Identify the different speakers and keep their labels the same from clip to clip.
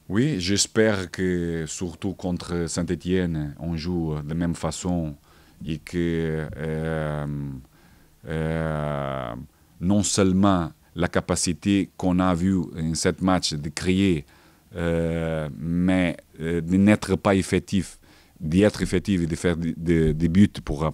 Speaker 1: Oui, j'espère que surtout contre Saint-Étienne, on joue de la même façon et que non seulement la capacité qu'on a vue en cette match de créer, mais de n'être pas effectif, d'être effectif et de faire des buts pour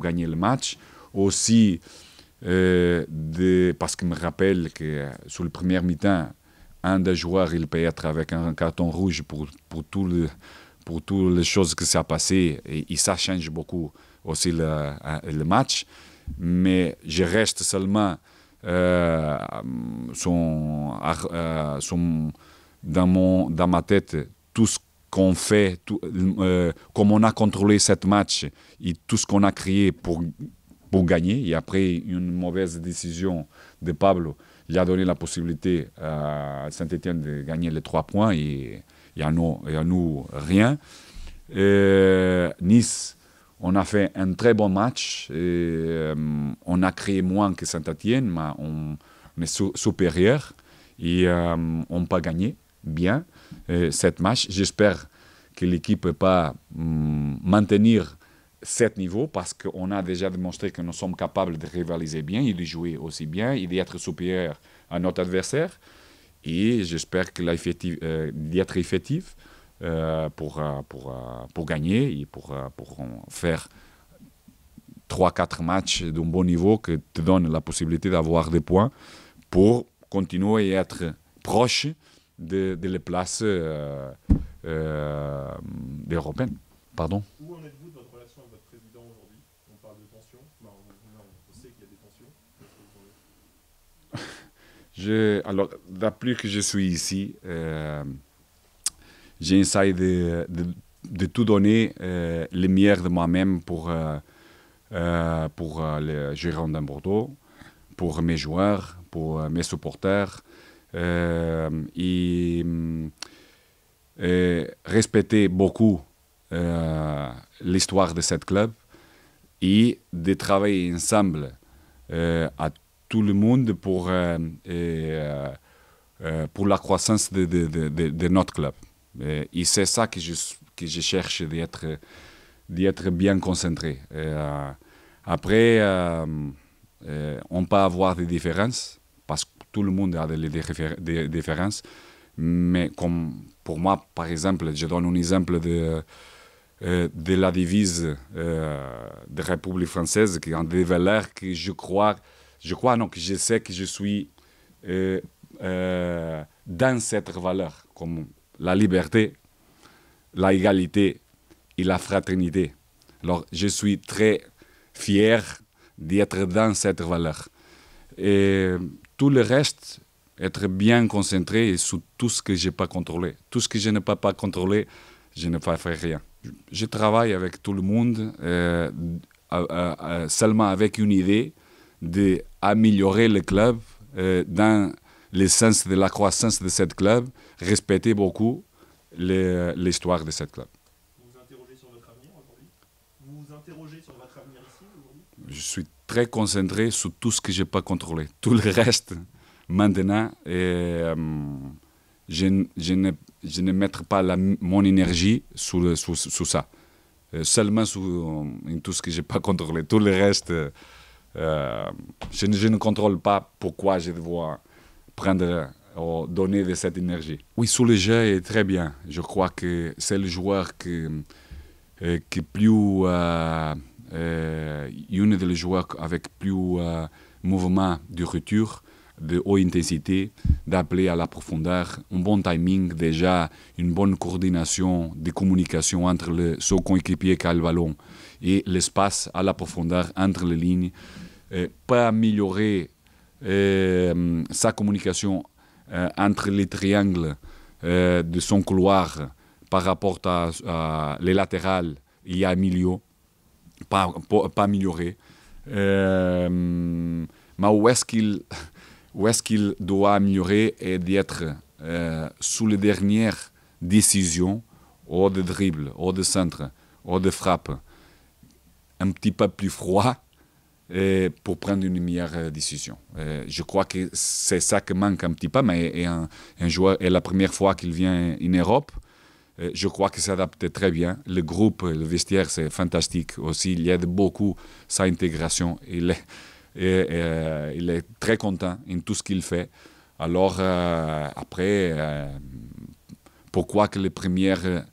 Speaker 1: gagner le match. Aussi, parce que je me rappelle que sur le premier mi-temps, un des joueurs, il peut être avec un carton rouge pour toutes les choses que ça a passé. Et ça change beaucoup aussi le match. Mais je reste seulement dans ma tête tout ce qu'on fait, comme on a contrôlé cette match et tout ce qu'on a créé pour gagner. Et après une mauvaise décision de Pablo, il a donné la possibilité à Saint-Étienne de gagner les 3 points et à nous rien. Nice, on a fait un très bon match. On a créé moins que Saint-Étienne, mais on est supérieur et on peut gagner bien cette match. J'espère que l'équipe peut pas maintenir cet niveau parce qu'on a déjà démontré que nous sommes capables de rivaliser bien et de jouer aussi bien et d'être supérieur à notre adversaire. Et j'espère que d'être effectif pour gagner et pour faire 3-4 matchs d'un bon niveau qui te donnent la possibilité d'avoir des points pour continuer à être proche de les places européennes. Pardon.
Speaker 2: Où en êtes-vous de votre relation avec votre président aujourd'hui? On parle de tensions, on sait qu'il y a des tensions.
Speaker 1: Alors, depuis que je suis ici, j'essaie de tout donner le meilleur de moi-même pour les Girondins de Bordeaux, pour mes joueurs, pour mes supporters, et respecter beaucoup l'histoire de ce club et de travailler ensemble à tout le monde pour la croissance de notre club. Et c'est ça que je cherche, d'être bien concentré. Après, on peut avoir des différences, parce que tout le monde a des différences, mais comme pour moi, par exemple, je donne un exemple de la devise de République française, qui est un des valeurs que je sais que je suis dans cette valeur, comme la liberté, l'égalité et la fraternité. Alors, je suis très fier d'être dans cette valeur. Et tout le reste, être bien concentré sur tout ce que je n'ai pas contrôlé. Tout ce que je ne peux pas contrôler, je ne ferai rien. Je travaille avec tout le monde, seulement avec une idée d'améliorer le club dans le sens de la croissance de ce club, respecter beaucoup l'histoire de ce club.
Speaker 2: Vous vous interrogez sur votre avenir aujourd'hui? Vous vous interrogez sur votre avenir ici aujourd'hui?
Speaker 1: Je suis très concentré sur tout ce que je n'ai pas contrôlé. Tout le reste, maintenant, je ne mettrai pas mon énergie sur ça. Seulement sur tout ce que je n'ai pas contrôlé. Tout le reste, je ne contrôle pas pourquoi je dois prendre ou donner de cette énergie. Oui, sur le jeu est très bien. Je crois que c'est le joueur qui plus... une des joueurs avec plus mouvement de retour, de haute intensité, d'appeler à la profondeur, un bon timing déjà, une bonne coordination de communication entre son coéquipier qui a le ballon et l'espace à la profondeur entre les lignes, pour améliorer sa communication entre les triangles de son couloir par rapport à les latérales et à milieu, pas améliorer. Mais où est-ce qu'il doit améliorer et d'être sous les dernières décisions, ou de dribble, ou de centre, ou de frappe, un petit peu plus froid, pour prendre une meilleure décision. Je crois que c'est ça qui manque un petit peu, mais un joueur, est la première fois qu'il vient en Europe, je crois qu'il s'adapte très bien. Le groupe, le vestiaire, c'est fantastique aussi. Il aide beaucoup sa intégration. Il est très content en tout ce qu'il fait. Alors, après, pourquoi que les premières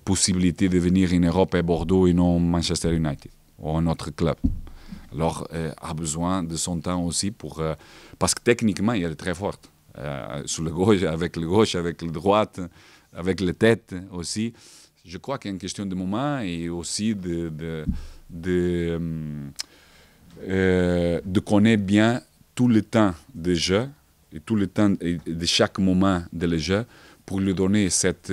Speaker 1: possibilités de venir en Europe est Bordeaux et non Manchester United ou un autre club? Alors, a besoin de son temps aussi parce que techniquement, il est très fort. Sur le gauche, avec le droite, avec la tête aussi. Je crois qu'il y a une question de moment et aussi de connaître bien tout le temps de jeu et tout le temps de chaque moment de jeu pour lui donner cette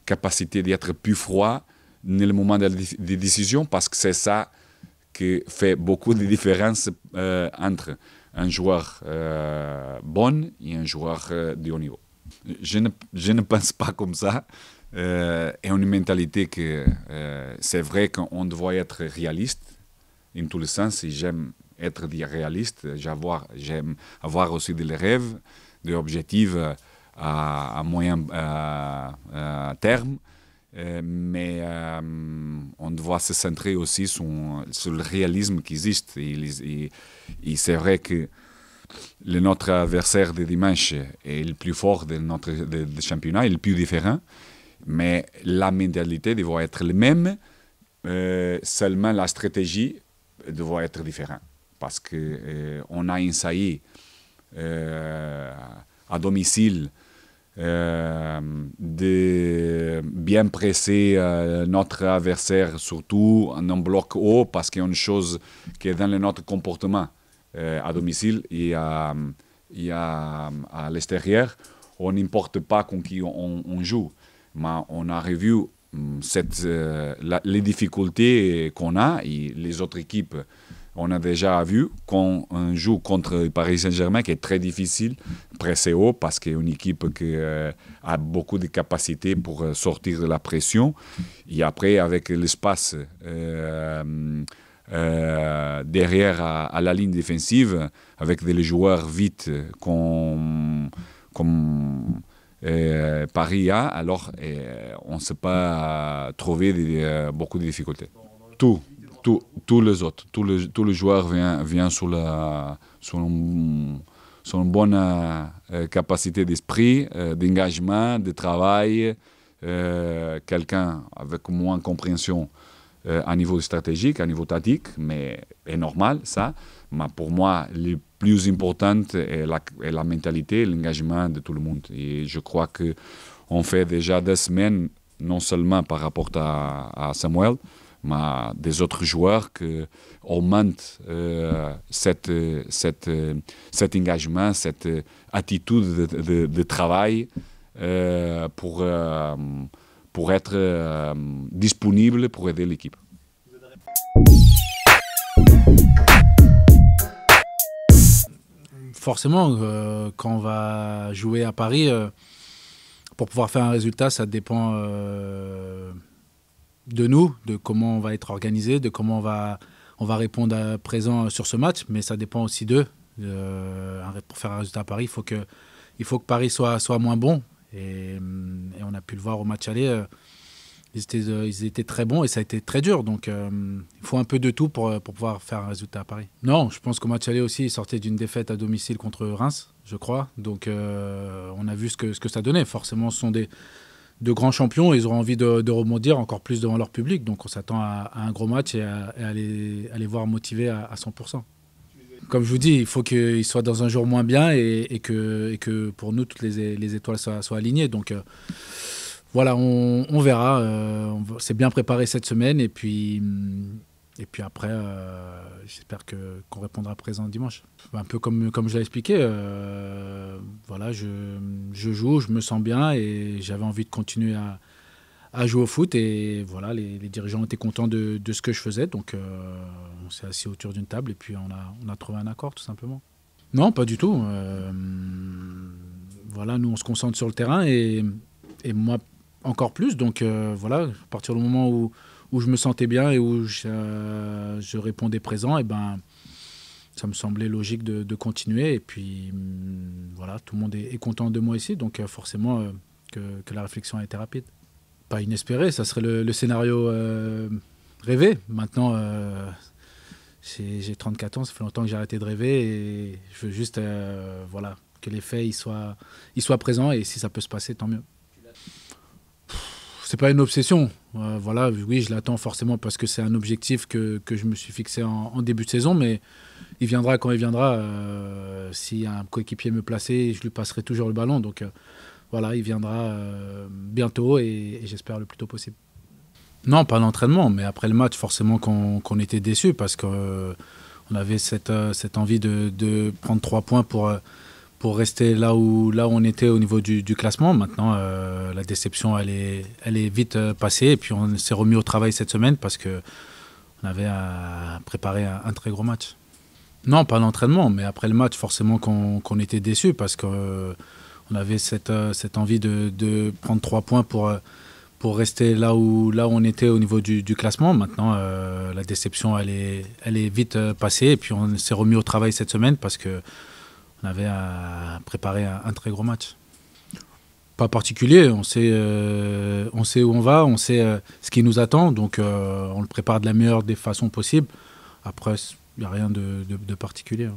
Speaker 1: capacité d'être plus froid dans le moment des décisions, parce que c'est ça qui fait beaucoup de différence entre un joueur bon et un joueur de haut niveau. Je ne pense pas comme ça. Et une mentalité que c'est vrai qu'on doit être réaliste en tous les sens, et j'aime être réaliste, j'aime avoir aussi des rêves, des objectifs à moyen terme, mais on doit se centrer aussi sur le réalisme qui existe. Et c'est vrai que notre adversaire de dimanche est le plus fort de notre championnat, est le plus différent, mais la mentalité doit être la même, seulement la stratégie doit être différente. Parce qu'on a essayé à domicile de bien presser notre adversaire, surtout en un bloc haut, parce qu'il y a une chose qui est dans notre comportement à domicile et à l'extérieur. On n'importe pas contre qui on joue, mais on a revu les difficultés qu'on a, et les autres équipes. On a déjà vu qu'on joue contre Paris Saint-Germain, qui est très difficile, presser haut, parce qu'il y a une équipe qui a beaucoup de capacités pour sortir de la pression. Et après, avec l'espace derrière à la ligne défensive, avec des joueurs vite comme Paris a, alors on ne s'est pas trouvé beaucoup de difficultés. Tous les autres, tous les joueurs viennent sur une bonne capacité d'esprit, d'engagement, de travail. Quelqu'un avec moins de compréhension à niveau stratégique, à niveau tactique, mais c'est normal ça. Mais pour moi, le plus important est la mentalité et l'engagement de tout le monde. Et je crois qu'on fait déjà 2 semaines, non seulement par rapport à Samuel, mais des autres joueurs qui augmentent cet engagement, cette attitude de travail pour être disponible pour aider l'équipe.
Speaker 3: Forcément, quand on va jouer à Paris, pour pouvoir faire un résultat, ça dépend de nous, de comment on va être organisé, de comment on va répondre à présent sur ce match, mais ça dépend aussi d'eux. Pour faire un résultat à Paris, il faut que Paris soit moins bon. Et on a pu le voir au match aller, ils étaient très bons et ça a été très dur. Donc il faut un peu de tout pour pouvoir faire un résultat à Paris. Non, je pense qu'au match aller aussi, ils sortaient d'une défaite à domicile contre Reims, je crois. Donc on a vu ce que ça donnait. Forcément, ce sont de grands champions, ils auront envie de rebondir encore plus devant leur public. Donc on s'attend à un gros match et à les voir motivés à 100%. Comme je vous dis, il faut qu'ils soient dans un jour moins bien et que pour nous, toutes les étoiles soient alignées. Donc voilà, on verra. On s'est bien préparé cette semaine et puis après, j'espère qu'on répondra présent dimanche. Un peu comme je l'ai expliqué, voilà, je joue, je me sens bien et j'avais envie de continuer à jouer au foot. Et voilà, les dirigeants étaient contents de ce que je faisais. Donc on s'est assis autour d'une table et puis on a trouvé un accord tout simplement. Non, pas du tout. Voilà, nous on se concentre sur le terrain et moi encore plus. Donc voilà, à partir du moment où je me sentais bien et où je répondais présent, et ben, ça me semblait logique de continuer. Et puis voilà, tout le monde est content de moi ici, donc forcément que la réflexion a été rapide. Pas inespéré, ça serait le scénario rêvé. Maintenant, j'ai 34 ans, ça fait longtemps que j'ai arrêté de rêver et je veux juste voilà, que les faits ils soient présents, et si ça peut se passer, tant mieux. C'est pas une obsession. Voilà, oui, je l'attends forcément parce que c'est un objectif que je me suis fixé en début de saison, mais il viendra quand il viendra. Si un coéquipier me plaçait, je lui passerai toujours le ballon. Donc voilà, il viendra bientôt et j'espère le plus tôt possible. Non, pas l'entraînement, mais après le match, forcément qu'on était déçus parce qu'on avait cette envie de prendre 3 points pour rester là où on était au niveau du classement. Maintenant, la déception, elle est vite passée, et puis on s'est remis au travail cette semaine parce qu'on avait préparé un très gros match. Non, pas l'entraînement, mais après le match, forcément qu'on était déçus parce qu'on avait cette envie de prendre 3 points pour rester là où on était au niveau du classement. Maintenant, la déception, elle est vite passée, et puis on s'est remis au travail cette semaine parce qu'on avait préparé un très gros match. Pas particulier, on sait où on va, on sait ce qui nous attend, donc on le prépare de la meilleure des façons possibles. Après, il n'y a rien de particulier.